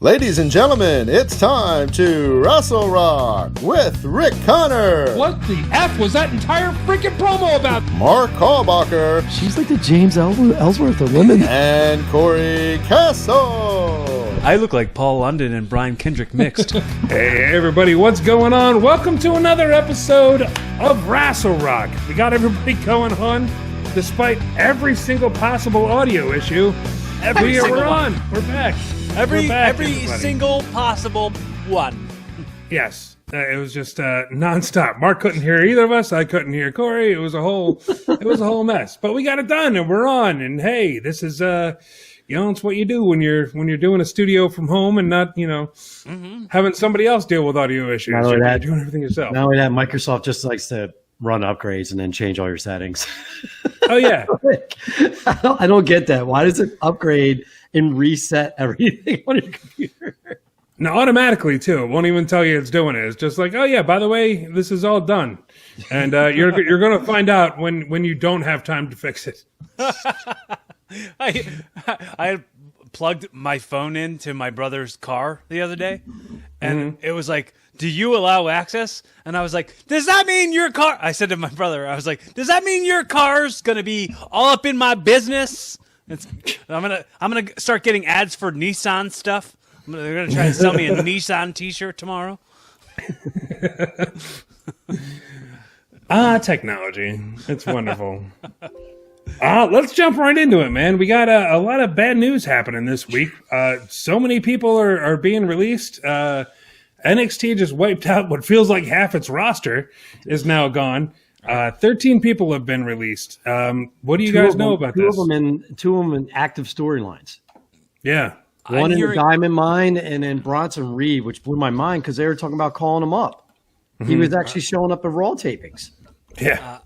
Ladies and gentlemen, it's time to Rassle Rock with Rick Connor. What the F was that entire freaking promo about? Mark Hallbacher. She's like the James Ellsworth of women. And Cory Castle. I look like Paul London and Brian Kendrick mixed. Hey everybody, what's going on? Welcome to another episode of Rassle Rock. We got everybody going on, despite every single possible audio issue. We're on. We're back. Every everybody. single possible one. Yes, it was just nonstop. Mark couldn't hear either of us. I couldn't hear Cory. It was a whole mess. But we got it done, and we're on. And hey, this is it's what you do when you're doing a studio from home and not having somebody else deal with audio issues. You're doing everything yourself. Not only that, Microsoft just likes to run upgrades and then change all your settings. Oh yeah, I don't get that. Why does it upgrade and reset everything on your computer? Now automatically too. It won't even tell you it's doing it. It's just like, oh yeah, by the way, this is all done, and you're going to find out when you don't have time to fix it. I plugged my phone into my brother's car the other day, and it was like, do you allow access? And I was like, does that mean your car? I said to my brother, I was like, does that mean your car's going to be all up in my business? I'm gonna start getting ads for Nissan stuff. They're gonna try to sell me a Nissan T-shirt tomorrow. Technology. It's wonderful. Let's jump right into it, man. We got a lot of bad news happening this week. So many people are being released. NXT just wiped out what feels like half its roster is now gone. 13 people have been released. What do you guys know about this? Two of them in active storylines. Yeah. One in the Biamond Mine and then Bronson Reed, which blew my mind because they were talking about calling him up. He was actually showing up at Raw tapings. Yeah.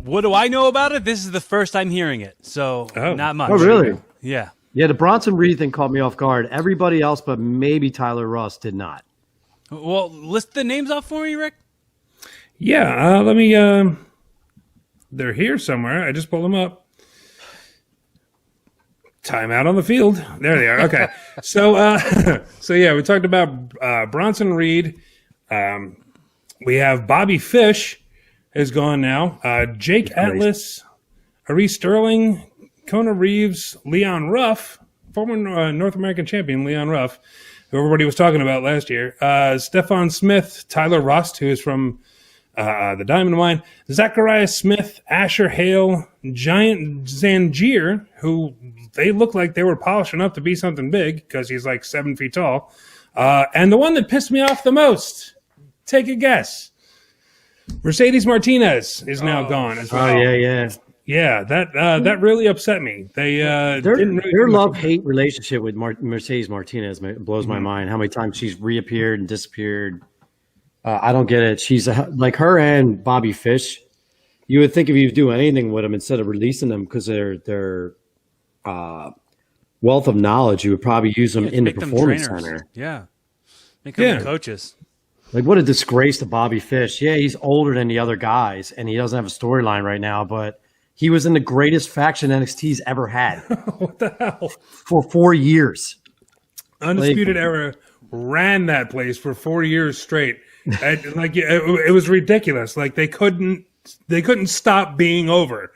What do I know about it? This is the first I'm hearing it, so not much. Oh, really? Yeah. Yeah, the Bronson Reed thing caught me off guard. Everybody else but maybe Tyler Russ did not. Well, list the names off for me, Rick. Yeah, let me, they're here somewhere. I just pulled them up. Timeout on the field. There they are. Okay. So yeah, we talked about Bronson Reed. We have Bobby Fish is gone now. Jake Atlas, Ari Sterling, Kona Reeves, Leon Ruff, former North American champion Leon Ruff, who everybody was talking about last year. Stephon Smith, Tyler Rust, who is from the Diamond Mine, Zachariah Smith, Asher Hale, Giant Zangier, who they look like they were polishing up to be something big because he's like 7 feet tall. And the one that pissed me off the most, take a guess. Mercedes Martinez is now gone as well. Oh, yeah. Yeah, that really upset me. Their love-hate relationship with Mercedes Martinez blows my mind. How many times she's reappeared and disappeared. I don't get it. She's like her and Bobby Fish. You would think if you do anything with them instead of releasing them because their wealth of knowledge, you would probably use them in the performance center. Yeah, make them coaches. Like what a disgrace to Bobby Fish. Yeah, he's older than the other guys, and he doesn't have a storyline right now. But he was in the greatest faction NXT's ever had. What the hell? For 4 years. Undisputed Era ran that place for 4 years straight. And, it was ridiculous. Like they couldn't stop being over.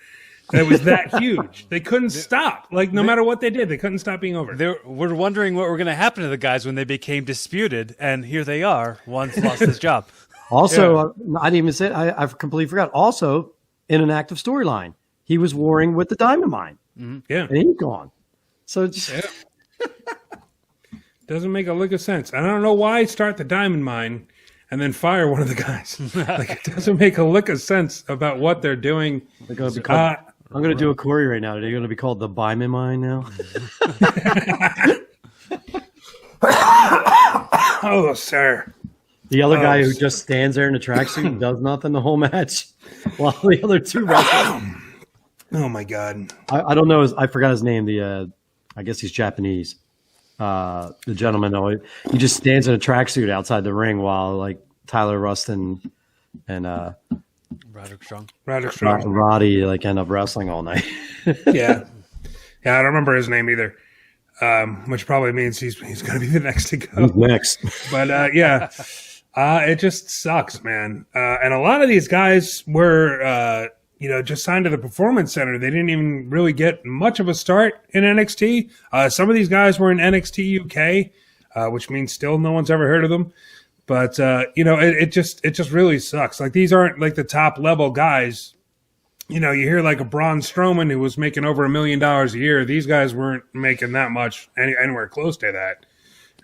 It was that huge. They couldn't stop. Like no matter what they did, they couldn't stop being over. We're wondering what were going to happen to the guys when they became disputed, and here they are. One's lost his job. Also, I didn't even say it. I completely forgot. Also, in an active storyline, he was warring with the Diamond Mine. Mm-hmm. Yeah, and he's gone. So doesn't make a lick of sense. I don't know why start the Diamond Mine and then fire one of the guys. Like it doesn't make a lick of sense about what they're doing. They're going to be called, I'm going to do a Cory right now. They're going to be called the Biamond Mine now. Oh, sir. The other guy who just stands there in a tracksuit and does nothing the whole match, while the other two wrestle. Oh my God! I don't know. I forgot his name. I guess he's Japanese. The gentleman, he just stands in a tracksuit outside the ring while like Tyler Rust and Roderick Strong, Roddy like end up wrestling all night. Yeah, I don't remember his name either. which probably means he's going to be the next to go. Who's next? But it just sucks, man. And a lot of these guys were, just signed to the Performance Center. They didn't even really get much of a start in NXT. Some of these guys were in NXT UK, which means still no one's ever heard of them. But it just really sucks. Like, these aren't like the top level guys. You hear like a Braun Strowman who was making over $1 million a year. These guys weren't making that much anywhere close to that.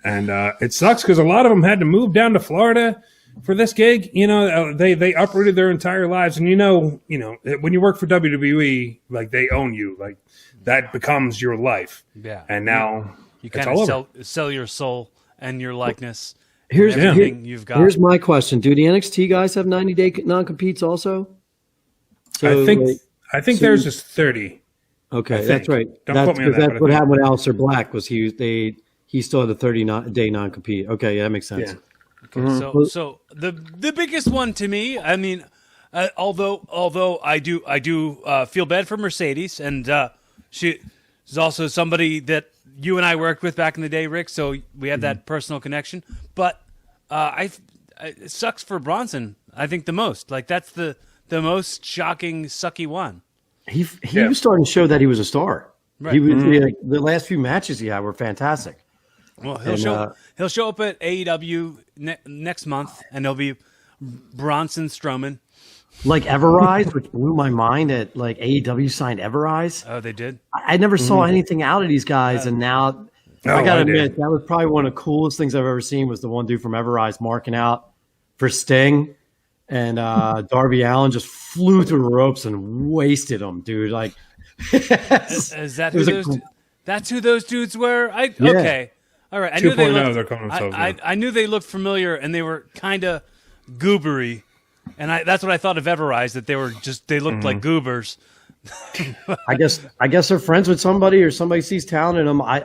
And it sucks because a lot of them had to move down to Florida for this gig. They uprooted their entire lives. And when you work for WWE, like, they own you. Like, that becomes your life. Yeah. And now you kind of sell your soul and your likeness. Here's everything you've got. Here's my question: do the NXT guys have 90-day non-competes also? So, I think theirs is 30. Okay, that's right. Don't quote me on that. That's what happened with Aleister Black. Was he still had a 30-day non-compete? Okay, yeah, that makes sense. Yeah. Okay, so the biggest one to me, I mean, although I do feel bad for Mercedes, and she is also somebody that you and I worked with back in the day, Rick. So we have that personal connection. But it sucks for Bronson. I think the most. Like, that's the most shocking, sucky one. He was starting to show that he was a star. Right. He was the last few matches he had were fantastic. Well, he'll show up at AEW next month, and there'll be Bronson Strowman. Like Everrise, which blew my mind that like AEW signed Everrise. Oh, they did? I never saw anything out of these guys, and now I got to admit, that was probably one of the coolest things I've ever seen was the one dude from Everrise marking out for Sting. And Darby Allin just flew through the ropes and wasted him, dude. Like, is that who that's who those dudes were? Okay, all right. I knew they looked. They're calling themselves. I knew they looked familiar, and they were kind of goobery, and that's what I thought of Everrise. That they looked like goobers. I guess they're friends with somebody, or somebody sees talent in them. I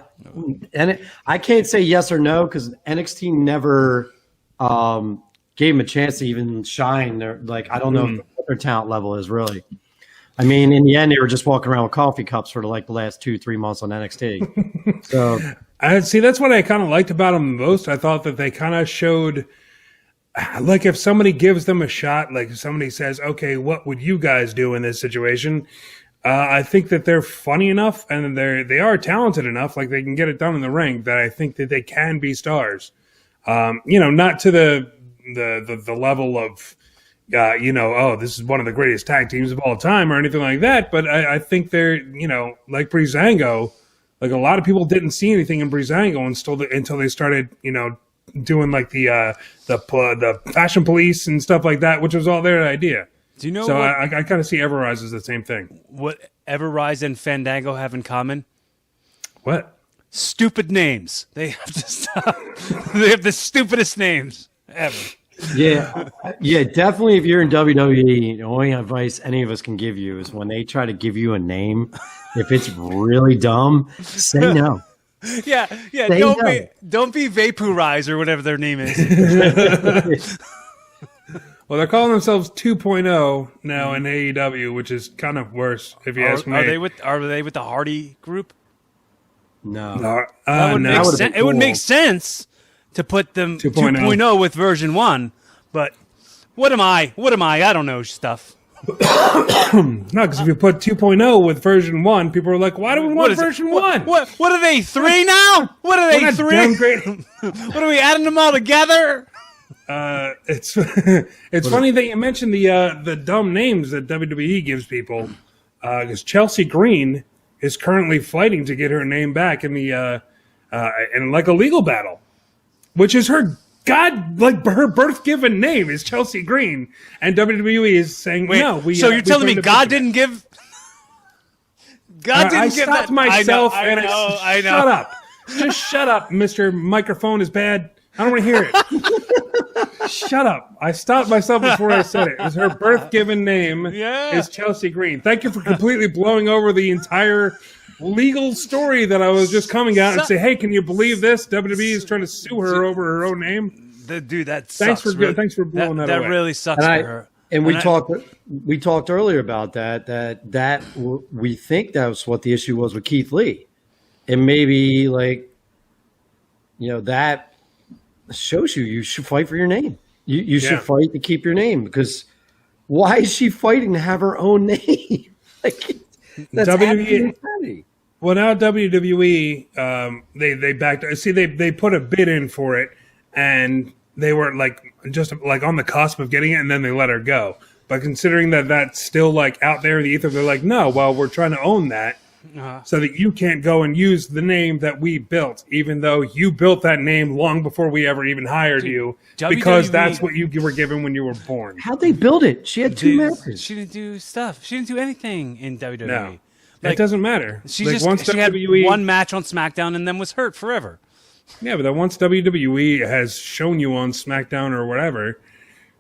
can't say yes or no because NXT never. Gave them a chance to even shine. I don't know what their talent level is really. I mean, in the end, they were just walking around with coffee cups for the last 2-3 months on NXT. So, that's what I kind of liked about them most. I thought that they kind of showed, like, if somebody gives them a shot, like if somebody says, "Okay, what would you guys do in this situation?" I think that they're funny enough and they are talented enough, like they can get it done in the ring. That I think that they can be stars. Not to the level of, this is one of the greatest tag teams of all time or anything like that. But I think they're, like Breezango, like a lot of people didn't see anything in Breezango until they started, doing like the Fashion Police and stuff like that, which was all their idea. Do you know? So I kind of see Everrise as the same thing. What Everrise and Fandango have in common? What? Stupid names. They have to stop. They have the stupidest names ever. Yeah, definitely. If you're in WWE, the only advice any of us can give you is when they try to give you a name, if it's really dumb, say no. Yeah. Don't be Vaporize or whatever their name is. Well, they're calling themselves 2.0 now in AEW, which is kind of worse if you ask me. Are they with the Hardy group? No. That would make sense to put them 2.0 with version 1, but what am I? I don't know stuff. No, because if you put 2.0 with version 1, people are like, why do we want version 1? What are they, 3 now? What are they, 3? What are we adding them all together? It's funny that you mentioned the dumb names that WWE gives people, because Chelsea Green is currently fighting to get her name back in the in like a legal battle, which is her her birth given name is Chelsea Green, and WWE is saying no. So you're telling me God didn't give? God didn't give that. I stopped myself and I know. Shut up! Just shut up, Mr. Microphone is bad. I don't want to hear it. Shut up! I stopped myself before I said it. Her birth given name is Chelsea Green. Thank you for completely blowing over the entire legal story that I was just coming out and say, hey, can you believe this? WWE is trying to sue her over her own name. Dude, that sucks. Thanks for blowing that away. That really sucks for her. And we talked earlier about that we think that was what the issue was with Keith Lee. and maybe like, that shows you should fight for your name. You should fight to keep your name, because why is she fighting to have her own name? Like, that's WWE. Well, now WWE, they backed. See, they put a bid in for it, and they were just on the cusp of getting it, and then they let her go. But considering that that's still like out there in the ether, they're like, no, well, we're trying to own that. So that you can't go and use the name that we built, even though you built that name long before we ever even hired you, because that's what you were given when you were born. How'd they build it? She had 2 matches. She didn't do stuff. She didn't do anything in WWE. No, it doesn't matter. She had one match on SmackDown and then was hurt forever. Yeah, but then once WWE has shown you on SmackDown or whatever,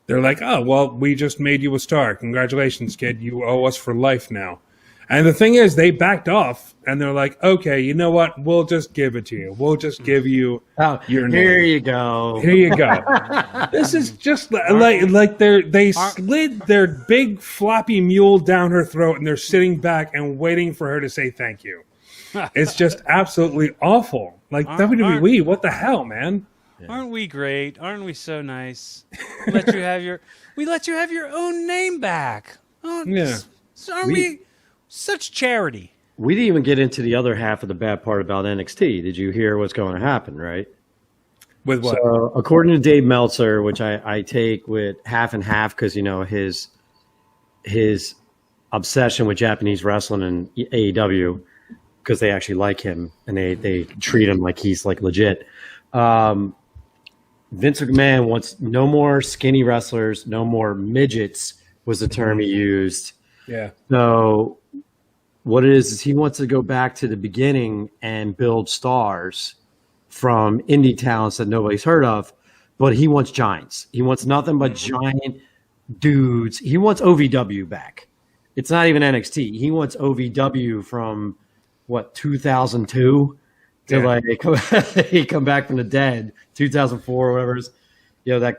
they're like, oh, well, we just made you a star. Congratulations, kid. You owe us for life now. And the thing is, they backed off, and they're like, okay, you know what? We'll just give it to you. We'll just give you your name. Here you go. Here you go. This is just like they slid their big floppy mule down her throat, and they're sitting back and waiting for her to say thank you. It's just absolutely awful. Like, WWE, what the hell, man? Aren't we great? Aren't we so nice? We let you have your own name back. Aren't we such charity? We didn't even get into the other half of the bad part about NXT. Did you hear what's going to happen, right? With what? So, according to Dave Meltzer, which I take with half and half, because his obsession with Japanese wrestling and AEW, because they actually like him and they treat him like he's like legit. Vince McMahon wants no more skinny wrestlers, no more midgets was the term he used. Yeah. So what it is he wants to go back to the beginning and build stars from indie talents that nobody's heard of, but he wants giants. He wants nothing but giant dudes. He wants OVW back. It's not even NXT. He wants OVW from 2002 to he come back from the dead, 2004 or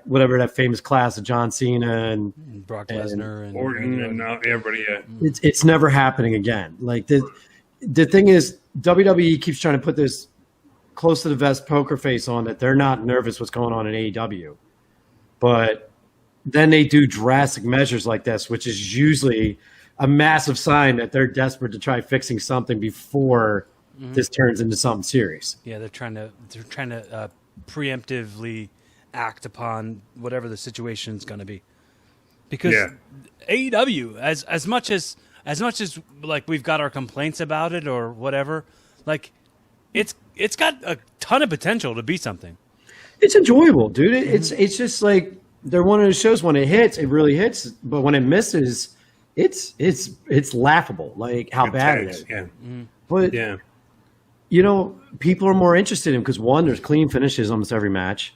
whatever. That famous class of John Cena and Brock Lesnar and Orton and everybody. It's never happening again. Like the thing is, WWE keeps trying to put this close to the vest poker face on that they're not nervous what's going on in AEW, but then they do drastic measures like this, which is usually a massive sign that they're desperate to try fixing something before this turns into something serious. Yeah, they're trying to preemptively act upon whatever the situation is going to be, because AEW, as much as like we've got our complaints about it or whatever, like it's got a ton of potential to be something. It's enjoyable, dude. It's just like they're one of those shows, when it hits, it really hits, but when it misses, it's laughable, like how bad it is. Yeah. But people are more interested in, because one, there's clean finishes almost every match.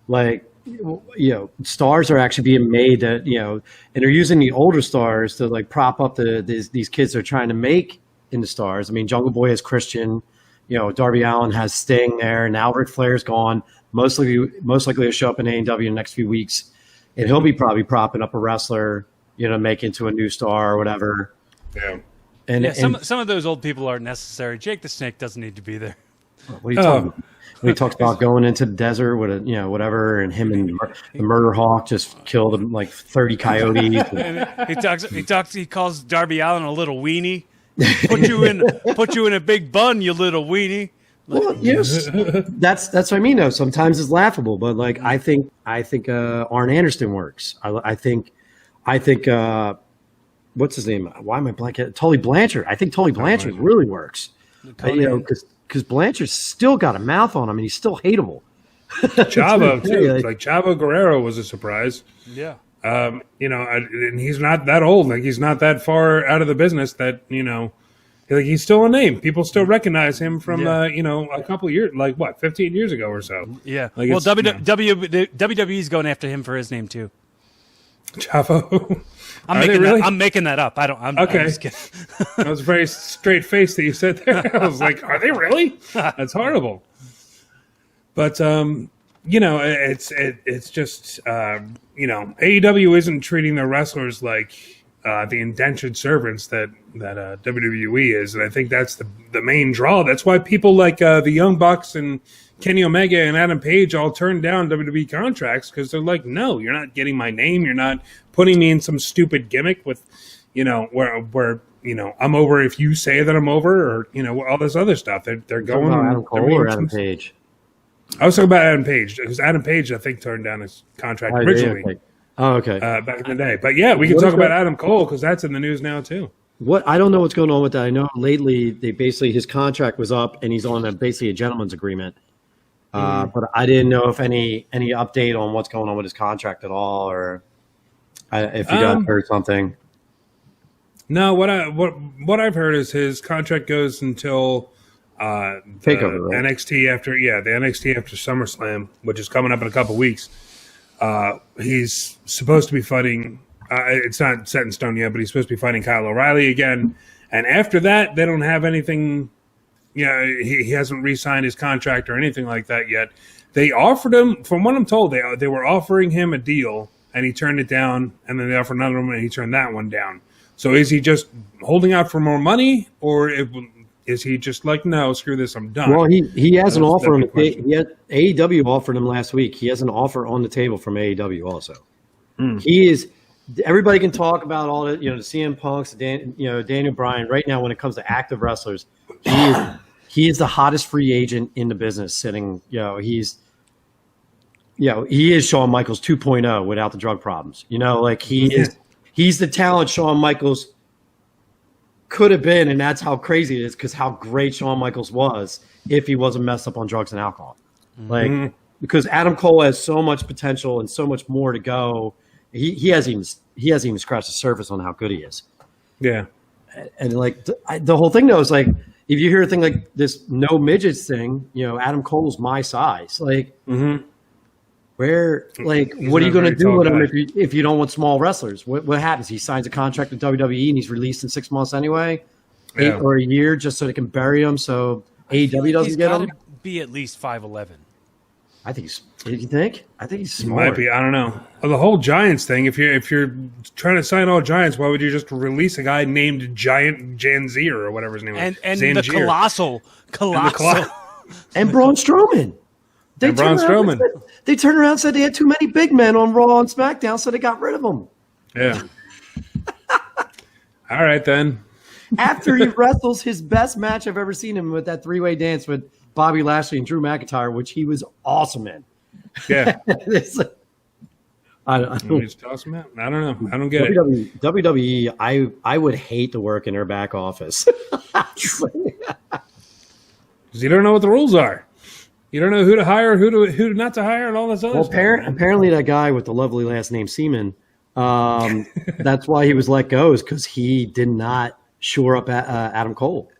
Like, stars are actually being made that, and they're using the older stars to like prop up these kids they're trying to make into stars. I mean, Jungle Boy has Christian, Darby Allin has Sting there, and now Ric Flair's gone. Most likely he'll show up in AEW in the next few weeks, and he'll be probably propping up a wrestler, make into a new star or whatever. Yeah. And some of those old people aren't necessary. Jake the Snake doesn't need to be there. What are you talking about? When he talks about going into the desert with whatever, and him and the Murder Hawk just killed him like 30 coyotes. He calls Darby Allin a little weenie. Put you in a big bun, you little weenie. Well, yes, that's what I mean. Though sometimes it's laughable, but like I think Arn Anderson works. I think what's his name? Why am I blanking? Tully Blanchard. I think Tully Blanchard really works. Because Blanchard's still got a mouth on him, and he's still hateable. Chavo too. Like Chavo Guerrero was a surprise. Yeah. And he's not that old. Like, he's not that far out of the business that, like, he's still a name. People still recognize him from, a couple of years, 15 years ago or so. Yeah. Like, well, WWE's going after him for his name too. Chavo. I'm making that up. Okay. I'm just kidding. That was a very straight face that you said there. I was like, are they really? That's horrible. But, it's just, AEW isn't treating their wrestlers like, the indentured servants that WWE is, and I think that's the main draw. That's why people like the Young Bucks and Kenny Omega and Adam Page all turned down WWE contracts, because they're like, no, you're not getting my name. You're not putting me in some stupid gimmick with, where I'm over if you say that I'm over, or all this other stuff. They're going Adam Cole or Adam Page. I was talking about Adam Page, because Adam Page I think turned down his contract originally. Oh, okay. Back in the day. But yeah, we can talk about Adam Cole, because that's in the news now too. What I don't know what's going on with that. I know lately his contract was up and he's on basically a gentleman's agreement. But I didn't know if any update on what's going on with his contract at all, or if you guys heard something. No, what I've heard is his contract goes until Takeover, right? NXT after SummerSlam, which is coming up in a couple weeks. He's supposed to be fighting. It's not set in stone yet, but he's supposed to be fighting Kyle O'Reilly again. And after that, they don't have anything. He hasn't re-signed his contract or anything like that yet. They offered him, from what I'm told, they were offering him a deal, and he turned it down. And then they offered another one, and he turned that one down. So is he just holding out for more money, or is he just like, no, screw this, I'm done? Well, he has an offer. AEW offered him last week. He has an offer on the table from AEW also. He is. Everybody can talk about all the the CM Punks, Daniel Bryan. Right now, when it comes to active wrestlers, he is the hottest free agent in the business. Sitting, he is Shawn Michaels 2.0 without the drug problems. He's the talent Shawn Michaels could have been, and that's how crazy it is, because how great Shawn Michaels was if he wasn't messed up on drugs and alcohol. Because Adam Cole has so much potential and so much more to go. He hasn't even scratched the surface on how good he is. Yeah, and the whole thing though is like, if you hear a thing like this no midgets thing, Adam Cole's my size. Where what are you going to do with him if you don't want small wrestlers? What happens? He signs a contract with WWE and he's released in 6 months anyway, 8 or a year, just so they can bury him. So AEW doesn't get him. Be at least 5'11". I think he's. You think? I think he's small. Might be. I don't know. Well, the whole Giants thing. If you're trying to sign all Giants, why would you just release a guy named Giant Janzier or whatever his name is? And the colossal, and Braun Strowman. They turned around and said they had too many big men on Raw and SmackDown, so they got rid of them. Yeah. All right then. After he wrestles his best match I've ever seen him with, that 3-way dance with Bobby Lashley and Drew McIntyre, which he was awesome in. Yeah. I don't know. I don't know. I don't get it. WWE, I would hate to work in their back office. Because you don't know what the rules are. You don't know who to hire, who not to hire, and all this other stuff. Apparently that guy with the lovely last name Seaman, that's why he was let go, is because he did not shore up Adam Cole.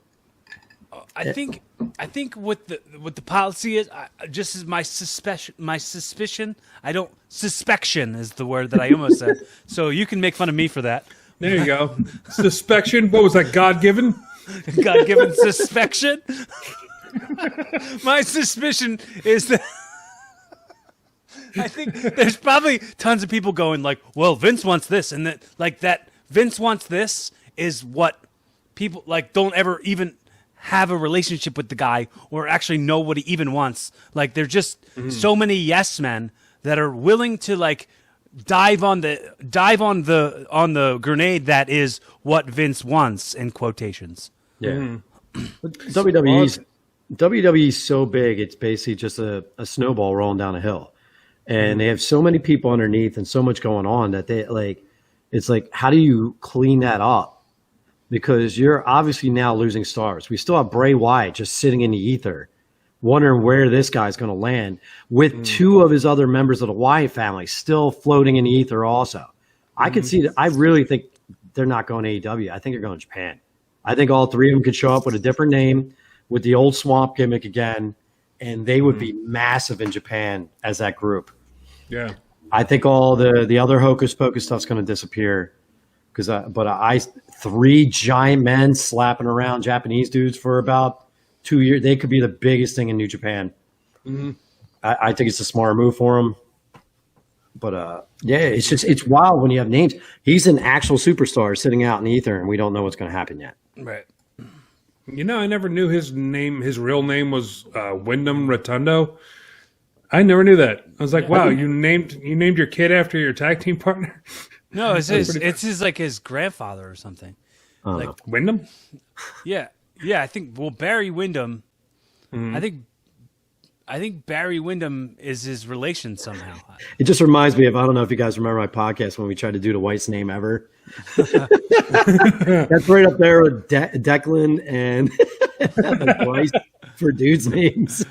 I think what the policy is, just as my suspicion. Suspection is the word that I almost said. So you can make fun of me for that. There you go. Suspection. What was that? God-given? God-given suspection. My suspicion is that I think there's probably tons of people going like, well, Vince wants this, and that Vince wants this is what people don't ever even have a relationship with the guy or actually know what he even wants. Like, there's just so many yes men that are willing to dive on the grenade that is what Vince wants, in quotations. Yeah. WWE's so big, it's basically just a snowball rolling down a hill. And they have so many people underneath and so much going on that it's like, how do you clean that up? Because you're obviously now losing stars. We still have Bray Wyatt just sitting in the ether, wondering where this guy's going to land, with 2 of his other members of the Wyatt family still floating in the ether also. I could see that. I really think they're not going to AEW. I think they're going to Japan. I think all 3 of them could show up with a different name, with the old swamp gimmick again, and they would be massive in Japan as that group. Yeah. I think all the other hocus pocus stuff's going to disappear. But 3 giant men slapping around Japanese dudes for about 2 years, they could be the biggest thing in New Japan. I think it's a smart move for them. But yeah, it's wild when you have names. He's an actual superstar sitting out in the ether, and we don't know what's going to happen yet. Right. You know, I never knew his name. His real name was Wyndham Rotundo. I never knew that. I was like, wow, you named your kid after your tag team partner? No, it's his grandfather or something. Like Wyndham? Yeah. I think Barry Windham. I think Barry Windham is his relation somehow. It just reminds me of, I don't know if you guys remember my podcast when we tried to do the whitest name ever. That's right up there with Declan and Weiss for dudes' names.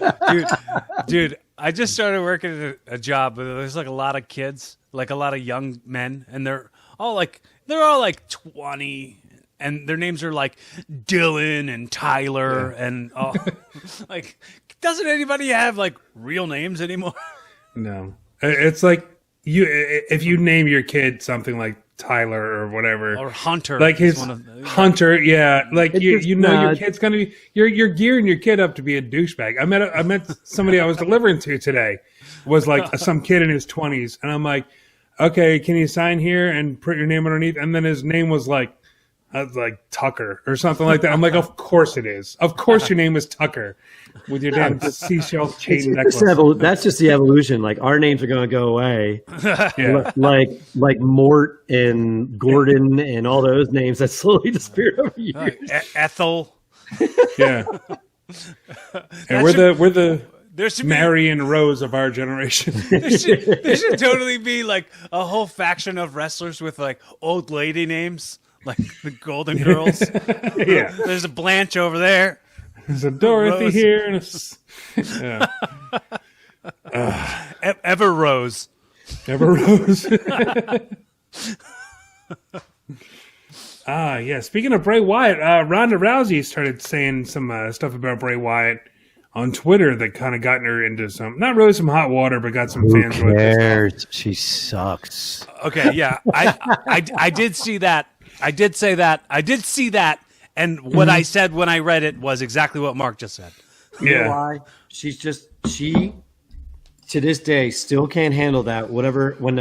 Dude, I just started working at a job where there's like a lot of kids, like a lot of young men, and they're all like 20, and their names are like Dylan and Tyler and like. Doesn't anybody have like real names anymore? No, it's like if you name your kid something like Tyler or whatever, or Hunter, like his Hunter, yeah, like you know your kid's gonna be you're gearing your kid up to be a douchebag. I met somebody I was delivering to today was like some kid in his 20s, and I'm like, okay, can you sign here and put your name underneath? And then his name was like Tucker or something like that. I'm like, of course it is. Of course your name is Tucker with your damn seashell chain necklace. That's just the evolution. Like our names are going to go away. Yeah. like Mort and Gordon and all those names that slowly disappeared over years. Ethel. Yeah. And we're the Mary and Rose of our generation. There should totally be like a whole faction of wrestlers with like old lady names. Like the Golden Girls. Yeah. There's a Blanche over there. There's a Dorothy Rose. Here. And Ever Rose. Ever Rose. Yeah. Speaking of Bray Wyatt, Ronda Rousey started saying some stuff about Bray Wyatt on Twitter that kind of got her into not really some hot water, but got some fans. Who cares? She sucks. Okay, yeah. I did see that. I did say that. I did see that. And what I said when I read it was exactly what Mark just said. You know why? She to this day still can't handle that. Whatever when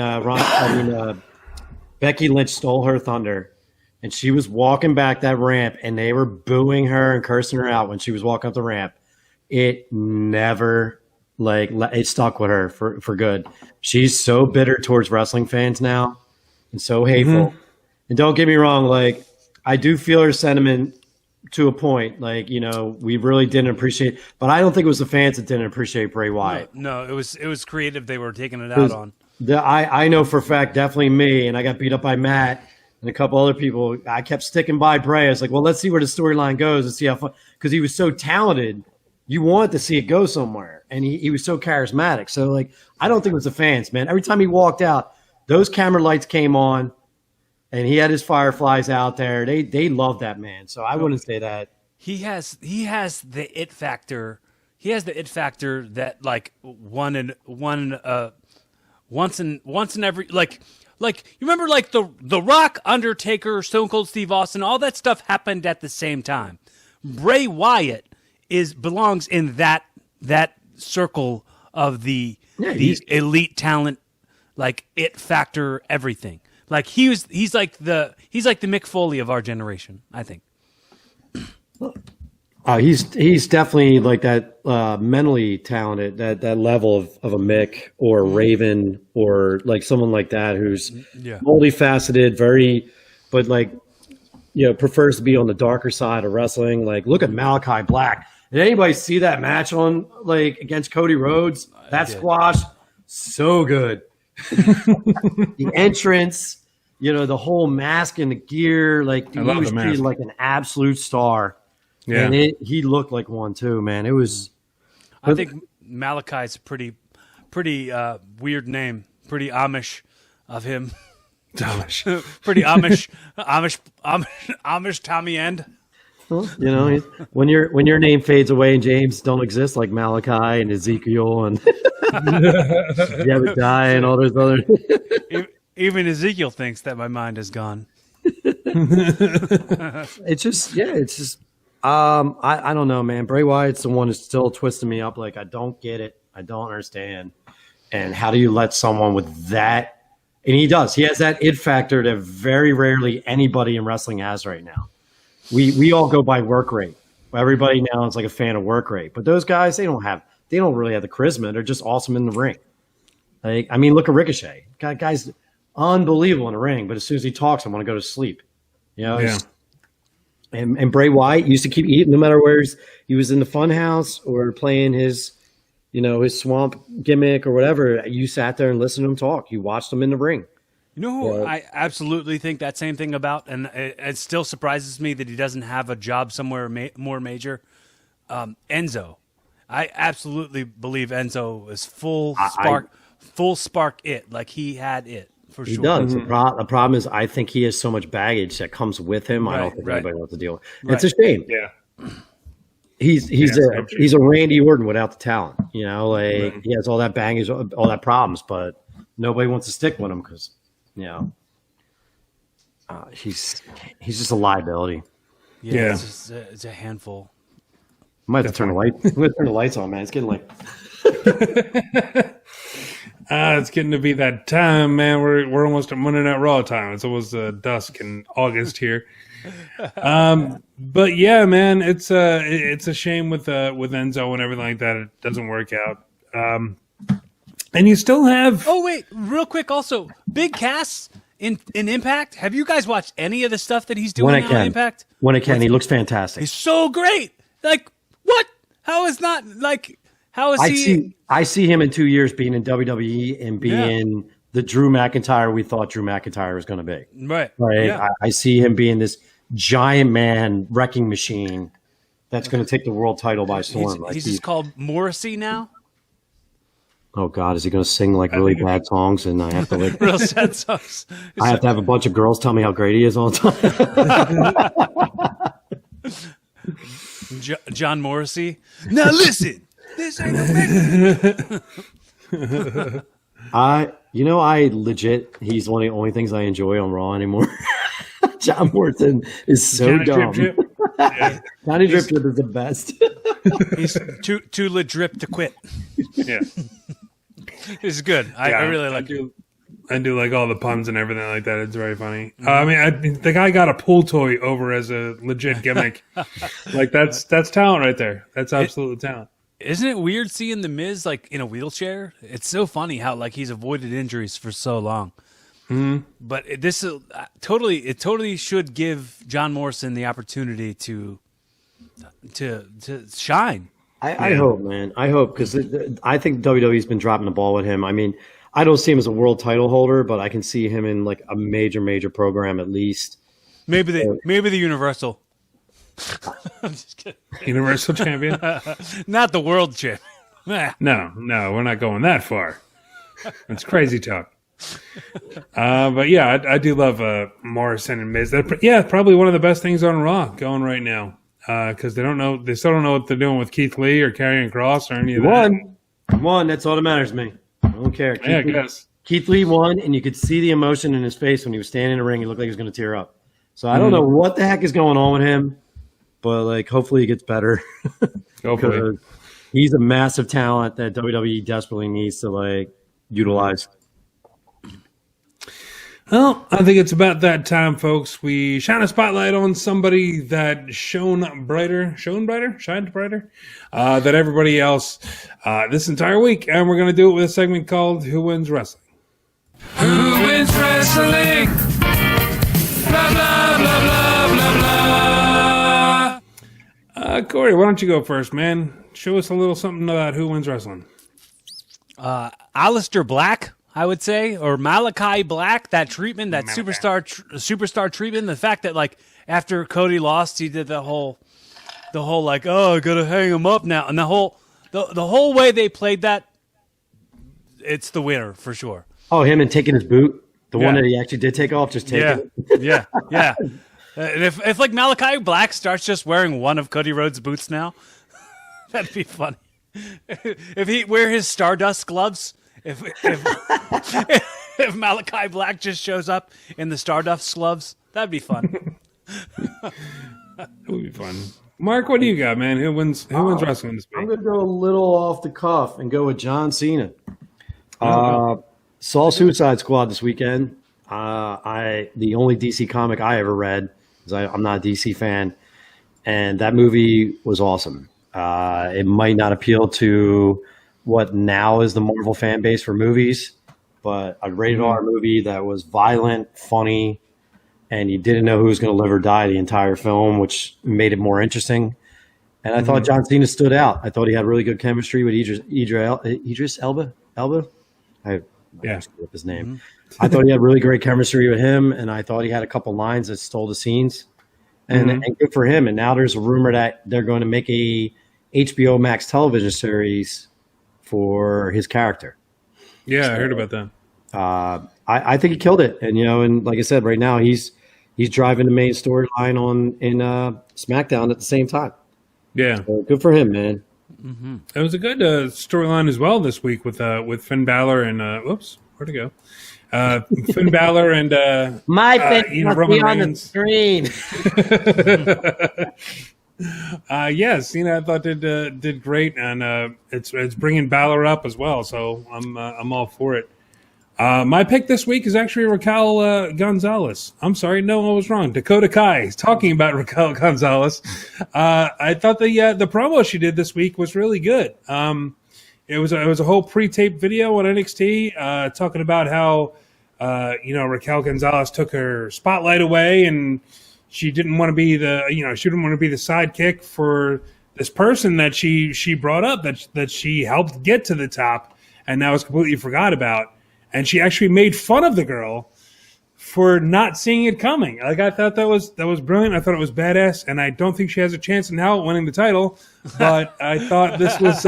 Becky Lynch stole her thunder, and she was walking back that ramp, and they were booing her and cursing her out when she was walking up the ramp. It never it stuck with her for good. She's so bitter towards wrestling fans now, and so hateful. And don't get me wrong, like I do feel her sentiment to a point. Like, you know, we really didn't appreciate, but I don't think it was the fans that didn't appreciate Bray Wyatt. No, it was creative. They were taking it out on. I know for a fact, definitely me, and I got beat up by Matt and a couple other people. I kept sticking by Bray. I was like, well, let's see where the storyline goes and see how fun, because he was so talented. You wanted to see it go somewhere, and he was so charismatic. So, like, I don't think it was the fans, man. Every time he walked out, those camera lights came on. And he had his fireflies out there. They love that man. So I wouldn't say that. He has the it factor. He has the it factor that like once in every like you remember like the Rock, Undertaker, Stone Cold Steve Austin, all that stuff happened at the same time. Bray Wyatt belongs in that circle of the elite talent, like it factor everything. Like he's like the Mick Foley of our generation, I think. He's definitely like that mentally talented, that level of a Mick or a Raven or like someone like that who's multifaceted, but like, you know, prefers to be on the darker side of wrestling. Like look at Malachi Black. Did anybody see that match on like against Cody Rhodes? That squash, so good. The entrance, you know, the whole mask and the gear, like he was treated like an absolute star. Yeah, and he looked like one too, man. It was. I think Malachi's a pretty weird name, pretty Amish of him. Amish, pretty Amish Tommy End. Well, you know, when your name fades away and James don't exist like Malachi and Ezekiel and Jebediah and all those other. Even Ezekiel thinks that my mind is gone. It's just. I don't know, man. Bray Wyatt's the one who's still twisting me up. Like I don't get it. I don't understand. And how do you let someone with that? And he does. He has that it factor that very rarely anybody in wrestling has right now. We all go by work rate. Everybody now is like a fan of work rate. But those guys, they don't really have the charisma. They're just awesome in the ring. Like, I mean, look at Ricochet. Guy's unbelievable in the ring, but as soon as he talks, I want to go to sleep. You know, Yeah. And Bray Wyatt used to keep eating no matter where he was in the fun house or playing his swamp gimmick or whatever. You sat there and listened to him talk. You watched him in the ring. You know who I absolutely think that same thing about, and it still surprises me that he doesn't have a job somewhere more major? Enzo. I absolutely believe Enzo is full spark it. Like he had it. For He sure. does. The problem is, I think he has so much baggage that comes with him. I don't think anybody wants to deal with. It's a shame. Yeah. He's a Randy Orton without the talent. You know, like he has all that baggage, all that problems, but nobody wants to stick with him because, you know, he's just a liability. Yeah. It's a handful. I might have to turn the light. I'm going to turn the lights on, man. It's getting like. It's getting to be that time, man. We're almost at Monday Night Raw time. It's almost dusk in August here. But yeah, man, it's a shame with Enzo and everything like that. It doesn't work out. And you still have. Oh wait, real quick. Also, big Cass in Impact. Have you guys watched any of the stuff that he's doing now in Impact? When it can, he looks fantastic. He's so great. Like what? How is he? I see him in 2 years being in WWE and being the Drew McIntyre we thought Drew McIntyre was going to be. Right. Yeah. I see him being this giant man wrecking machine that's going to take the world title by storm. He's just called Morrissey now. Oh God, is he going to sing like really bad songs and I have to like Real sad songs. I have to have a bunch of girls tell me how great he is all the time. John Morrissey. Now listen. This ain't a big. I legit, he's one of the only things I enjoy on Raw anymore. John Morrison is so Johnny dumb. Drip Drip. Yeah. Johnny Drip Drip is the best. He's too legit to quit. Yeah. This is good. I really like it. I do like all the puns and everything like that. It's very funny. I mean, the guy got a pool toy over as a legit gimmick. Like that's talent right there. That's absolute talent. Isn't it weird seeing The Miz like in a wheelchair? It's so funny how like he's avoided injuries for so long. Mm-hmm. But this is totally should give John Morrison the opportunity to shine. I hope, man. I hope because I think WWE's been dropping the ball with him. I mean, I don't see him as a world title holder, but I can see him in like a major program at least. Maybe the Universal. I'm just kidding. Universal champion? Not the world champ. No, we're not going that far. It's crazy talk. But yeah, I do love Morrison and Miz. Probably one of the best things on Raw going right now because they still don't know what they're doing with Keith Lee or Karrion Kross or any of that. Won. That's all that matters to me. I don't care. I guess. Keith Lee won, and you could see the emotion in his face when he was standing in the ring. He looked like he was going to tear up. So I don't know what the heck is going on with him, but like hopefully he gets better. Hopefully. He's a massive talent that WWE desperately needs to like utilize. Well, I think it's about that time, folks. We shine a spotlight on somebody that shined brighter than everybody else this entire week. And we're going to do it with a segment called Who Wins Wrestling? Who wins wrestling? Blah, blah, blah, blah, blah, blah. Cory, why don't you go first, man? Show us a little something about Who Wins Wrestling. Aleister Black, I would say, or Malachi Black, that treatment, that superstar treatment. The fact that like after Cody lost, he did the whole like, oh, I gotta hang him up now, and the whole way they played that, it's the winner for sure. Oh, him and taking his boot, the one that he actually did take off, just take it. Yeah. And if like Malachi Black starts just wearing one of Cody Rhodes' boots now, that'd be funny. If he wear his Stardust gloves. If Malachi Black just shows up in the Stardust gloves, that'd be fun. That would be fun. Mark, what do you got, man? Who wins wrestling this week? I'm going to go a little off the cuff and go with John Cena. Saw Suicide Squad this weekend. The only DC comic I ever read, because I'm not a DC fan, and that movie was awesome. It might not appeal to what now is the Marvel fan base for movies, but a rated R movie that was violent, funny, and you didn't know who was going to live or die the entire film, which made it more interesting. And I thought John Cena stood out. I thought he had really good chemistry with Idris Elba. I screwed up his name. I thought he had really great chemistry with him, and I thought he had a couple lines that stole the scenes. And good for him. And now there's a rumor that they're going to make a HBO Max television series for his character. Yeah, so, I heard about that. I think he killed it. And, and like I said, right now he's driving the main storyline in SmackDown at the same time. Yeah. So good for him, man. It was a good storyline as well this week with Finn Balor and where'd it go? Finn Balor and my face Roman on Reigns. The screen. Yes, I thought did great, and it's bringing Balor up as well. So I'm all for it. My pick this week is actually Raquel Gonzalez. I'm sorry, no, I was wrong. Dakota Kai. Talking about Raquel Gonzalez, I thought the promo she did this week was really good. It was a whole pre-taped video on NXT talking about how Raquel Gonzalez took her spotlight away, and she didn't want to be the sidekick for this person that she brought up that she helped get to the top, and now is completely forgot about. And she actually made fun of the girl for not seeing it coming. Like, I thought that was brilliant. I thought it was badass, and I don't think she has a chance in hell at winning the title. But I thought this was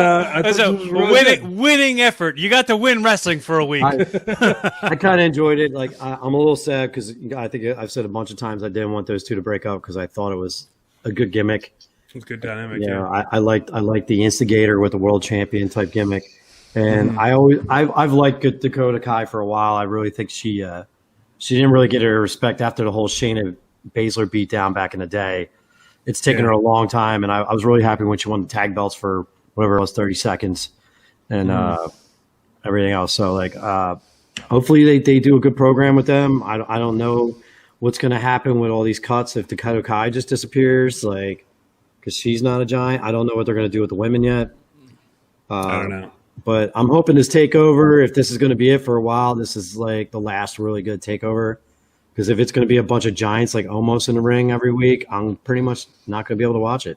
winning effort. You got to win wrestling for a week. I kind of enjoyed it. Like, I'm a little sad because I think I've said a bunch of times I didn't want those two to break up because I thought it was a good gimmick. It's a good dynamic. Yeah, I liked the instigator with the world champion type gimmick. And I've liked Dakota Kai for a while. I really think she didn't really get her respect after the whole Shayna Baszler beatdown back in the day. It's taken her a long time, and I was really happy when she won the tag belts for whatever it was, 30 seconds, and everything else. So hopefully they do a good program with them. I don't know what's going to happen with all these cuts if Dakota Kai just disappears, because she's not a giant. I don't know what they're going to do with the women yet. I don't know. But I'm hoping this takeover, if this is going to be it for a while, this is like the last really good takeover. Because if it's going to be a bunch of giants almost in the ring every week, I'm pretty much not going to be able to watch it.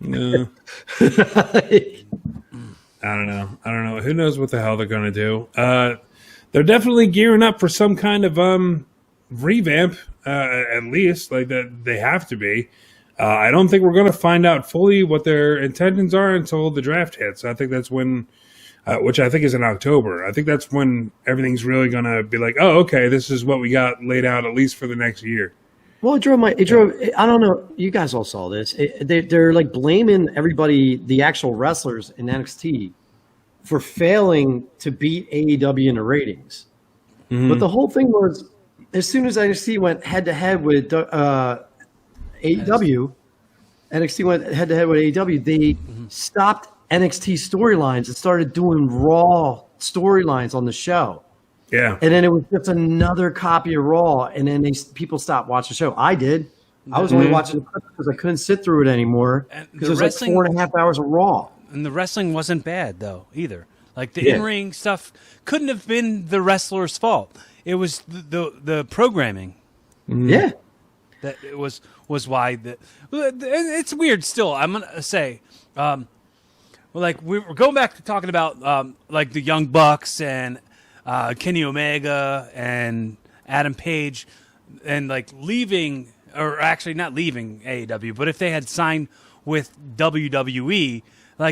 No. I don't know. Who knows what the hell they're going to do? They're definitely gearing up for some kind of revamp, at least. That they have to be. I don't think we're going to find out fully what their intentions are until the draft hits. I think that's when... which I think is in October. I think that's when everything's really going to be like, oh, okay, this is what we got laid out at least for the next year. Well, it drove. I don't know. You guys all saw this. They're blaming everybody, the actual wrestlers in NXT, for failing to beat AEW in the ratings. Mm-hmm. But the whole thing was, as soon as NXT went head to head with AEW, they stopped NXT storylines and started doing Raw storylines on the show. Yeah. And then it was just another copy of Raw, and then people stopped watching the show. I did. I was only watching the clips because I couldn't sit through it anymore because it was 4.5 hours of Raw. And the wrestling wasn't bad, though, either. The in-ring stuff couldn't have been the wrestler's fault. It was the programming. Mm-hmm. Yeah. That it was why. It's weird still, I'm going to say. We were going back to talking about the Young Bucks and Kenny Omega and Adam Page and leaving, or actually not leaving AEW, but if they had signed with WWE,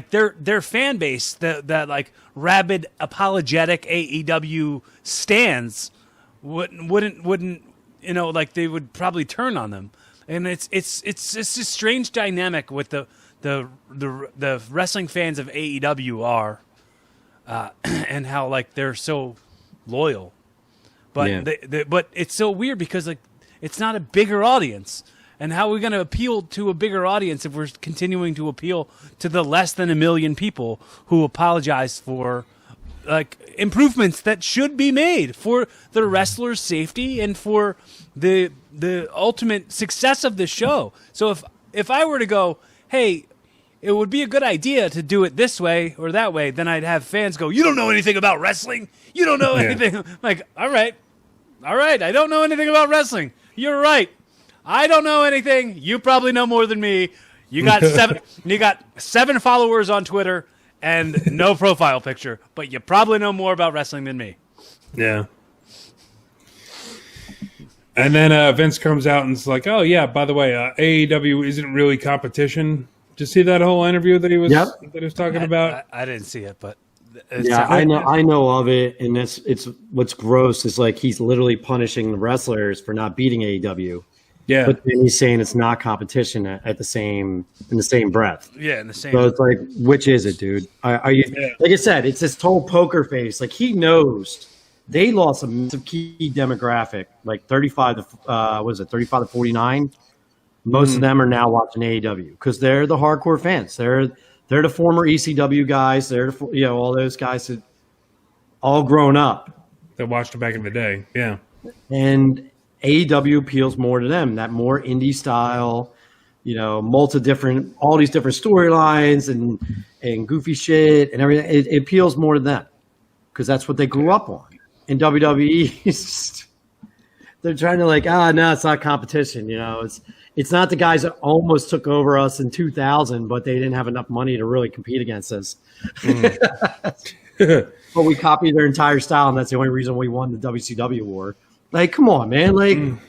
their fan base, that rabid apologetic AEW stans wouldn't they would probably turn on them, and it's just a strange dynamic with the wrestling fans of AEW are, and how they're so loyal, but but it's so weird because it's not a bigger audience, and how are we going to appeal to a bigger audience if we're continuing to appeal to the less than 1 million people who apologize for like improvements that should be made for the wrestler's safety and for the ultimate success of the show. So if I were to go, hey, it would be a good idea to do it this way or that way, then I'd have fans go, you don't know anything about wrestling. You don't know anything. I'm like, all right. I don't know anything about wrestling. You're right. I don't know anything. You probably know more than me. You got seven followers on Twitter and no profile picture, but you probably know more about wrestling than me. Yeah. And then Vince comes out and is like, "Oh yeah, by the way, AEW isn't really competition." Did you see that whole interview that he was talking about? I didn't see it, but I know of it, and it's what's gross is like he's literally punishing the wrestlers for not beating AEW. Yeah, but then he's saying it's not competition in the same breath. Yeah, in the same. So it's like, which is it, dude? Are you like I said? It's this whole poker face. Like he knows they lost a massive key demographic, like 35 to 49. Most of them are now watching AEW because they're the hardcore fans. They're the former ECW guys. They're all those guys that all grown up that watched it back in the day. Yeah, and AEW appeals more to them. That more indie style, all these different storylines and goofy shit and everything. It appeals more to them because that's what they grew up on. In WWE, they're trying to no, it's not competition. It's not the guys that almost took over us in 2000, but they didn't have enough money to really compete against us. But we copied their entire style, and that's the only reason we won the WCW war. Like, come on, man!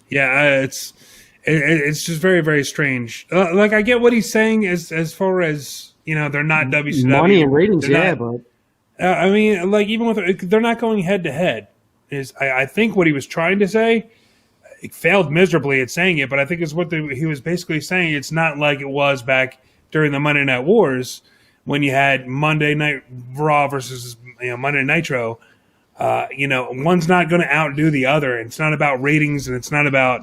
Yeah, it's just very, very strange. I get what he's saying as far as they're not WCW money and ratings, but I mean, even with they're not going head to head. I think what he was trying to say. It failed miserably at saying it, but I think it's what he was basically saying. It's not like it was back during the Monday Night Wars when you had Monday Night Raw versus Monday Nitro. One's not going to outdo the other. It's not about ratings and it's not about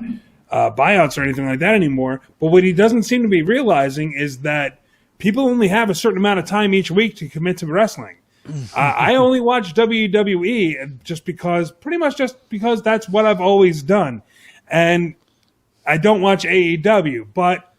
buyouts or anything like that anymore. But what he doesn't seem to be realizing is that people only have a certain amount of time each week to commit to wrestling. I only watch WWE just because that's what I've always done. And I don't watch AEW, but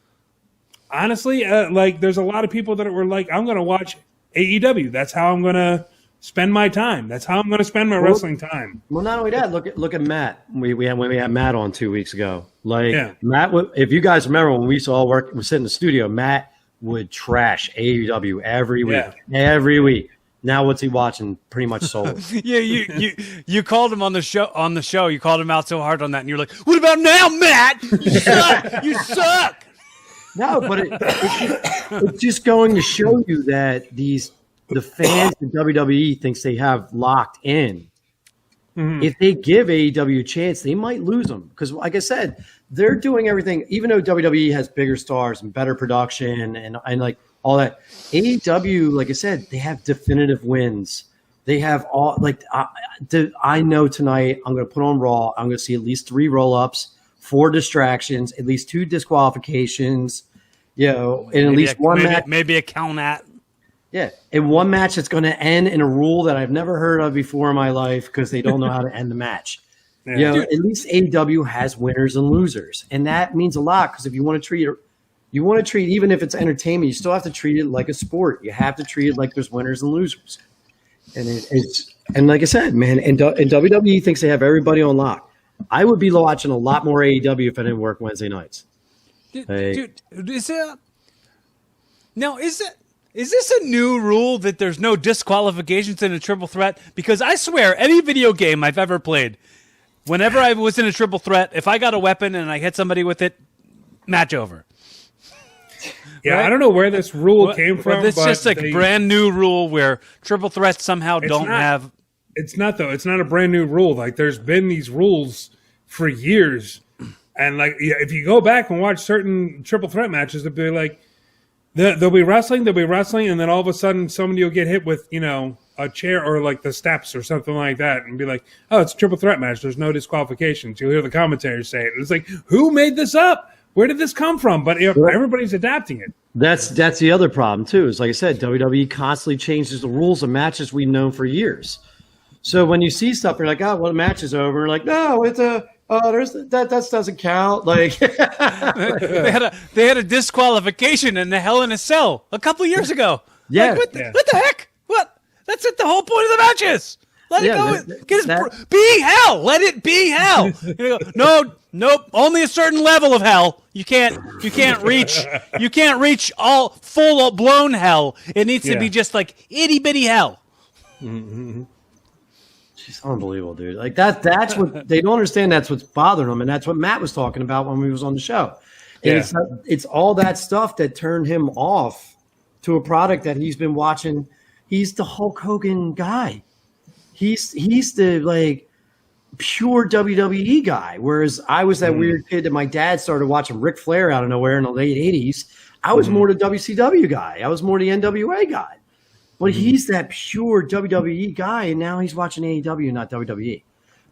honestly, there's a lot of people that were like, I'm going to watch AEW. That's how I'm going to spend my time. That's how I'm going to spend my wrestling time. Well, not only that, look at Matt. When we had Matt on 2 weeks ago. Matt, if you guys remember when we used to all we sit in the studio, Matt would trash AEW every week. Yeah. Every week. Now what's he watching? Pretty much Soul. Yeah, you called him on the show. You called him out so hard on that, and you're like, "What about now, Matt? You suck. You suck." No, but it's just going to show you that the fans in WWE thinks they have locked in. Mm-hmm. If they give AEW a chance, they might lose them because, like I said, they're doing everything. Even though WWE has bigger stars and better production and all that. AEW, like I said, they have definitive wins. They have all I know tonight I'm going to put on Raw. I'm going to see at least 3 roll-ups, 4 distractions, at least 2 disqualifications, and at least one match. Maybe a count at. Yeah, and one match that's going to end in a rule that I've never heard of before in my life because they don't know how to end the match. Yeah. At least AEW has winners and losers, and that means a lot because if you want to treat it. You want to treat, even if it's entertainment, you still have to treat it like a sport. You have to treat it like there's winners and losers. And like I said, man, and WWE thinks they have everybody on lock. I would be watching a lot more AEW if I didn't work Wednesday nights. Dude, is this a new rule that there's no disqualifications in a triple threat? Because I swear, any video game I've ever played, whenever I was in a triple threat, if I got a weapon and I hit somebody with it, match over. Yeah, right? I don't know where this rule came from. It's just a brand new rule where triple threats somehow don't have. It's not, though. It's not a brand new rule. There's been these rules for years. And, if you go back and watch certain triple threat matches, they'll be they'll be wrestling, and then all of a sudden somebody will get hit with, a chair or, the steps or something like that and be like, oh, it's a triple threat match. There's no disqualifications. You'll hear the commentators say it. And it's like, who made this up? where did this come from? But everybody's adapting it. That's the other problem too. Is like I said, WWE constantly changes the rules of matches we've known for years. So when you see stuff, you're like, oh, well, the match is over. You're like, no, it's that doesn't count. Like they had a disqualification in the Hell in a Cell a couple years ago. Yeah. Like, what the heck? What? That's what the whole point of the match is. Let it go. Be hell. Let it be hell. You go, nope. Only a certain level of hell. You can't reach all full blown hell. It needs to be just like itty bitty hell. Mm-hmm. She's unbelievable, dude. Like that's what they don't understand. That's what's bothering them, and that's what Matt was talking about when we was on the show. And it's all that stuff that turned him off to a product that he's been watching. He's the Hulk Hogan guy. He's the like pure WWE guy. Whereas I was that weird kid that my dad started watching Ric Flair out of nowhere in the late 80s. I was more the WCW guy. I was more the NWA guy. But he's that pure WWE guy, and now he's watching AEW, not WWE.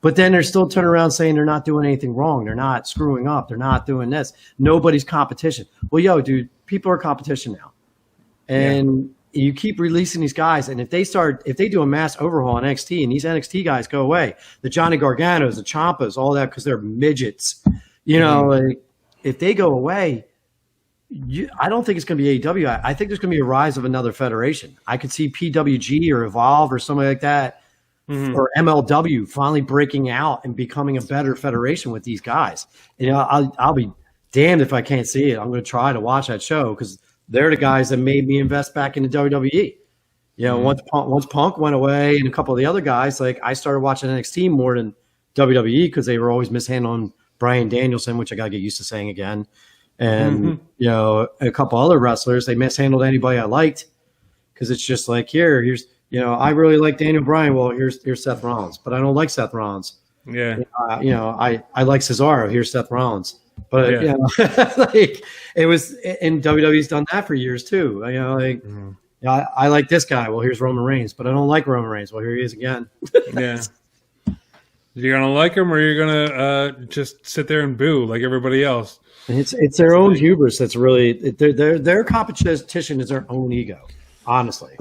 But then they're still turning around saying they're not doing anything wrong. They're not screwing up. They're not doing this. Nobody's competition. Well, dude, people are competition now. And you keep releasing these guys, and if they do a mass overhaul on NXT, and these NXT guys go away, the Johnny Garganos, the Ciampas, all that, because they're midgets, like if they go away, I don't think it's going to be AEW. I think there's going to be a rise of another federation. I could see PWG or Evolve or something like that, or MLW finally breaking out and becoming a better federation with these guys. I'll be damned if I can't see it. I'm going to try to watch that show because they're the guys that made me invest back into WWE. Once Punk went away and a couple of the other guys, like I started watching NXT more than WWE because they were always mishandling Bryan Danielson, which I got to get used to saying again. And, a couple other wrestlers, they mishandled anybody I liked because it's just like, here's, I really like Daniel Bryan. Well, here's Seth Rollins, but I don't like Seth Rollins. Yeah. I like Cesaro. Here's Seth Rollins. But, like it was, and WWE's done that for years too. I like this guy. Well, here's Roman Reigns, but I don't like Roman Reigns. Well, here he is again. Yeah. You're going to like him or you're going to just sit there and boo like everybody else? It's their own hubris that's really their competition is their own ego, honestly.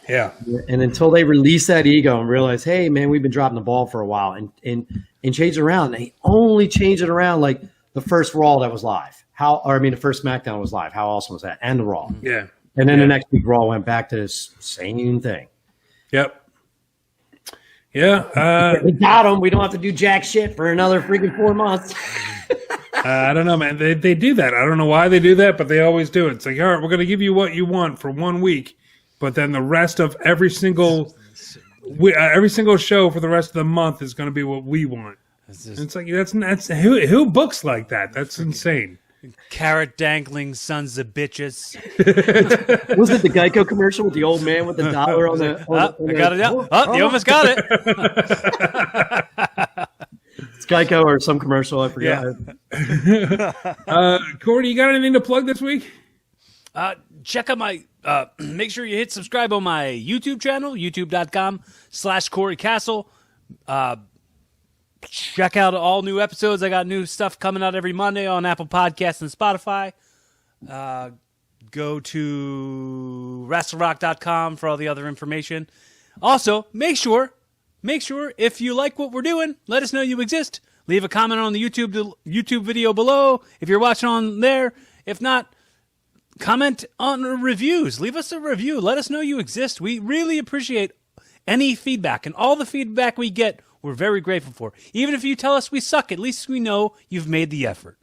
Yeah. And until they release that ego and realize, hey man, we've been dropping the ball for a while and change it around. They only change it around like the first Raw that was live. The first SmackDown was live. How awesome was that? And the Raw. Yeah. And then the next week Raw went back to this same thing. Yep. Yeah. We got them. We don't have to do jack shit for another freaking 4 months. I don't know, man. They do that. I don't know why they do that, but they always do it. It's like, all right, we're going to give you what you want for 1 week, but then the rest of every single show for the rest of the month is going to be what we want. It's like that's who books like that? That's insane. Carrot dangling sons of bitches. Was it the Geico commercial with the old man with the dollar on the? I got it out. Oh, you almost got it. It's Geico or some commercial. I forgot. Yeah. Cory, you got anything to plug this week? Check out my. Make sure you hit subscribe on my YouTube channel, youtube.com/Cory Castle. Check out all new episodes. I got new stuff coming out every Monday on Apple Podcasts and Spotify. Go to WrestleRock.com for all the other information. Also, make sure if you like what we're doing, let us know you exist. Leave a comment on the YouTube video below if you're watching on there. If not, comment on the reviews. Leave us a review. Let us know you exist. We really appreciate any feedback, and all the feedback we get, we're very grateful for. Even if you tell us we suck, at least we know you've made the effort.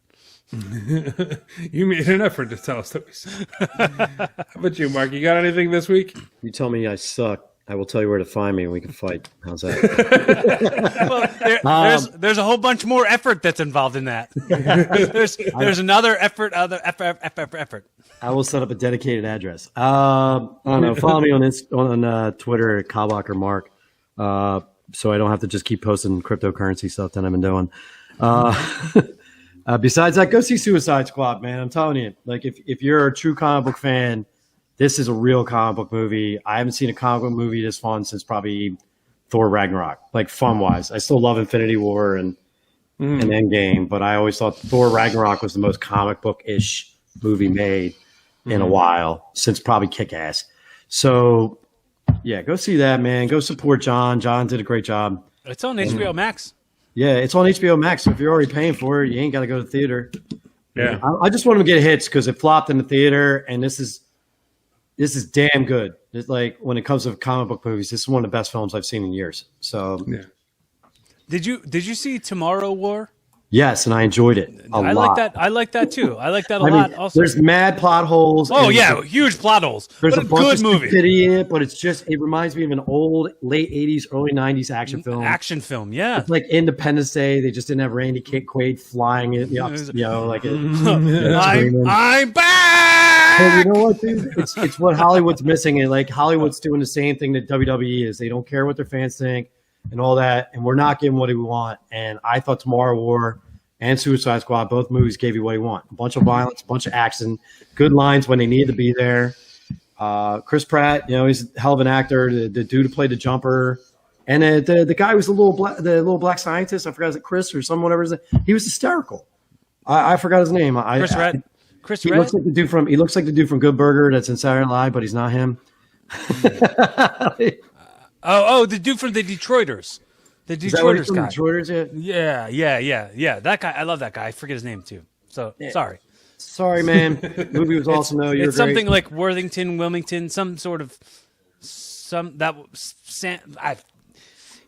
You made an effort to tell us that we suck. How about you, Mark? You got anything this week? You tell me I suck, I will tell you where to find me and we can fight. How's that? Well, there's a whole bunch more effort that's involved in that. There's another effort, effort. I will set up a dedicated address. I don't know. Follow me on Twitter at Kawalker Mark. So I don't have to just keep posting cryptocurrency stuff that I've been doing. Besides that, go see Suicide Squad, man. I'm telling you, like if you're a true comic book fan, this is a real comic book movie. I haven't seen a comic book movie this fun since probably Thor Ragnarok, like fun-wise. I still love Infinity War, and and Endgame, but I always thought Thor Ragnarok was the most comic book-ish movie made in a while, since probably Kick-Ass. So, yeah, go see that, man. Go support John. John did a great job. It's on HBO Max. Yeah, it's on HBO Max, so if you're already paying for it, you ain't got to go to the theater. Yeah. I just want him to get hits because it flopped in the theater, and this is damn good. It's like when it comes to comic book movies, this is one of the best films I've seen in years. So, Yeah. Did you see Tomorrow War? yes, and I enjoyed it a lot. like that. I like that too. I like that a I lot. mean, Also, there's mad plot holes. oh and yeah, huge plot holes. there's But a a bunch good of movie. stupidity in it, but it reminds me of an old late '80s, early '90s action film. Action film. Yeah. It's like Independence Day. They just didn't have Randy Quaid flying it. Like it. I'm But back. you know what, dude? It's what Hollywood's missing, and like Hollywood's doing the same thing that WWE is. They don't care what their fans think and all that, and we're not getting what we want. And I thought Tomorrow War and Suicide Squad, both movies gave you what you want: a bunch of violence, a bunch of action, good lines when they needed to be there. Chris Pratt, he's a hell of an actor. The dude who played the Jumper, and the guy who was the little black scientist. I forgot, is it Chris or someone, whatever his name? He was hysterical. I forgot his name. Chris He Red. looks like the dude from Good Burger that's in Saturday Night Live, but he's not him. Oh, the dude from the Detroiters. The Is that what he's Detroiters from, guy. Detroiters? Yeah. That guy. I love that guy. I forget his name too. So sorry. Sorry, man. The movie was awesome though. You're It's great. something like Worthington, Wilmington,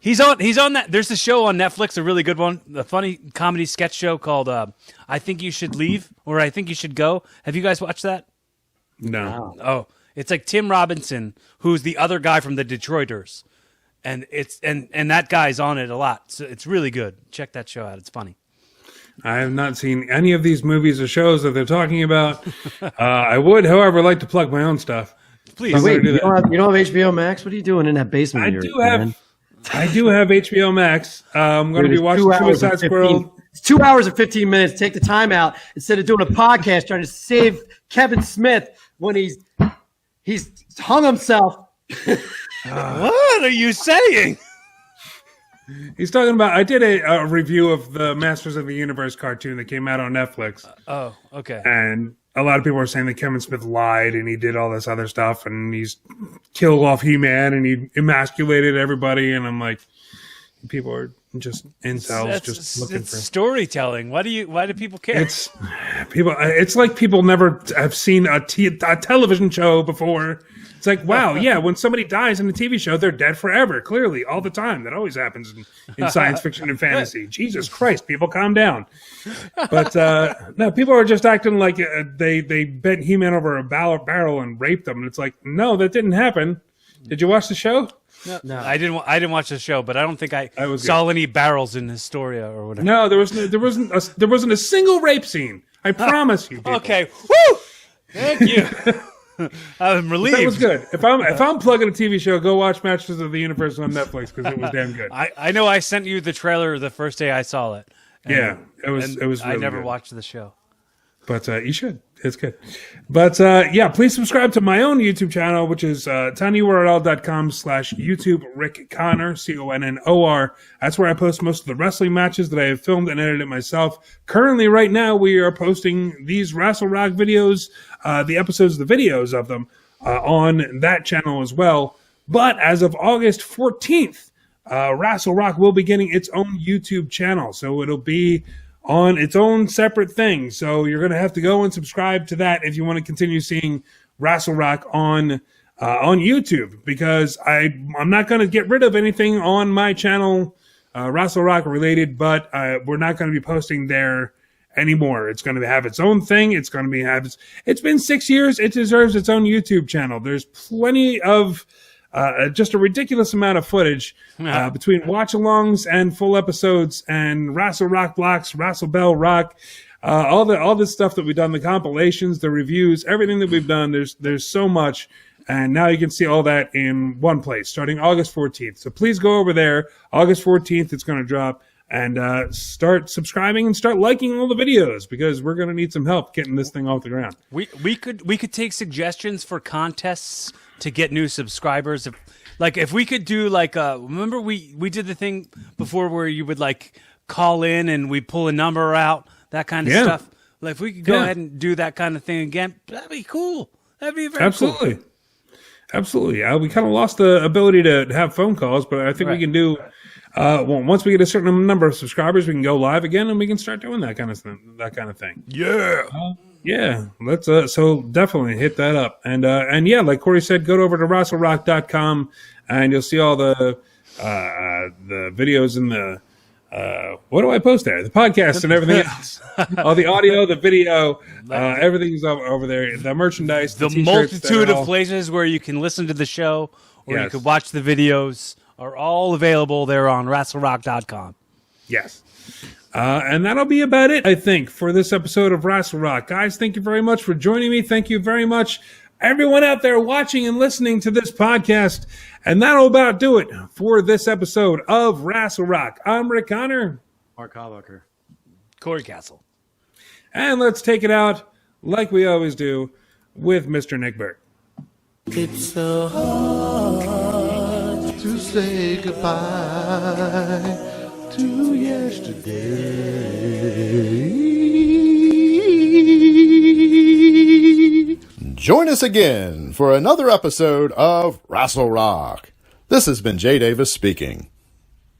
He's on that. There's a show on Netflix, a really good one, a funny comedy sketch show called I Think You Should Leave or I Think You Should Go. Have you guys watched that? No. Oh, it's like Tim Robinson, who's the other guy from the Detroiters, and and that guy's on it a lot. So it's really good. Check that show out. It's funny. I have not seen any of these movies or shows that they're talking about. I would, however, like to plug my own stuff. Please. But wait, do you that. don't have HBO Max? What are you doing in that basement? I of yours, do have. man? I do have HBO Max. I'm going to be It's watching 2 hours and Suicide 15 Squirrel. It's 2 hours and 15 minutes. Take the time out instead of doing a podcast trying to save Kevin Smith when he's hung himself. What are you saying? He's talking about. I did a review of the Masters of the Universe cartoon that came out on Netflix, Oh, okay. and a lot of people are saying that Kevin Smith lied and he did all this other stuff, and he's killed off He-Man and he emasculated everybody. And I'm like, people are just incels, just looking It's for. storytelling. Why do people care? It's people. It's like people never have seen a television show before. It's like, wow, yeah, when somebody dies in a TV show, they're dead forever, clearly, all the time. That always happens in science fiction and fantasy. Jesus Christ, people, calm down. But no, people are just acting like they bent He-Man over a barrel and raped them. And it's like, no, that didn't happen. Did you watch the show? No. I didn't watch the show, but I don't think I was saw any barrels in Historia or whatever. No, there wasn't a single rape scene. I promise you. People. Okay. Woo! Thank you. I'm relieved. That was good. If I'm plugging a TV show, go watch Masters of the Universe on Netflix because it was damn good. I know I sent you the trailer the first day I saw it. Yeah, it was really I never good. watched the show. But you should. It's good. But yeah, please subscribe to my own YouTube channel, which is tinyurl.com/YouTube Rick Connor, CONNOR. That's where I post most of the wrestling matches that I have filmed and edited myself. Currently, right now, we are posting these Rassle Rock videos, the episodes, the videos of them, on that channel as well. But as of August 14th, Rassle Rock will be getting its own YouTube channel. So it'll be on its own separate thing. So you're going to have to go and subscribe to that if you want to continue seeing Rassle Rock on YouTube, because I'm not going to get rid of anything on my channel, Rassle Rock related, but we're not going to be posting there anymore. It's going to have its own thing. It's going to be it's been 6 years. It deserves its own YouTube channel. There's plenty of just a ridiculous amount of footage between watch-alongs and full episodes and Rassle Rock blocks, Rassle Bell Rock, all this stuff that we've done, the compilations, the reviews, everything that we've done. There's so much, and now you can see all that in one place starting August 14th. So please go over there. August 14th, it's going to drop, and start subscribing and start liking all the videos, because we're going to need some help getting this thing off the ground. We could take suggestions for contests to get new subscribers. If we could do remember we did the thing before where you would call in and we pull a number out, that kind of Yeah. stuff. Like if we could go Yeah. ahead and do that kind of thing again, that'd be cool. That'd be very Absolutely. cool. Absolutely. We kind of lost the ability to have phone calls, but I think we can do. Once we get a certain number of subscribers, we can go live again, and we can start doing that kind of thing. Yeah. Yeah, let's. So definitely hit that up, and yeah, like Cory said, go over to RassleRock.com, and you'll see all the videos and the. What do I post there? The podcast and everything else. All the audio, the video, everything's over there. The merchandise, The t-shirts, multitude of places where you can listen to the show or you Yes. can watch the videos are all available there on RassleRock.com. Yes. And that'll be about it, I think, for this episode of Rassle Rock. Guys, thank you very much for joining me. Thank you very much, everyone out there watching and listening to this podcast. And that'll about do it for this episode of Rassle Rock. I'm Rick Connor. Mark Hawbucker. Cory Castle. And let's take it out, like we always do, with Mr. Nick Burke. It's so hard to say goodbye to yesterday. Join us again for another episode of Rassle Rock. This has been Jay Davis speaking.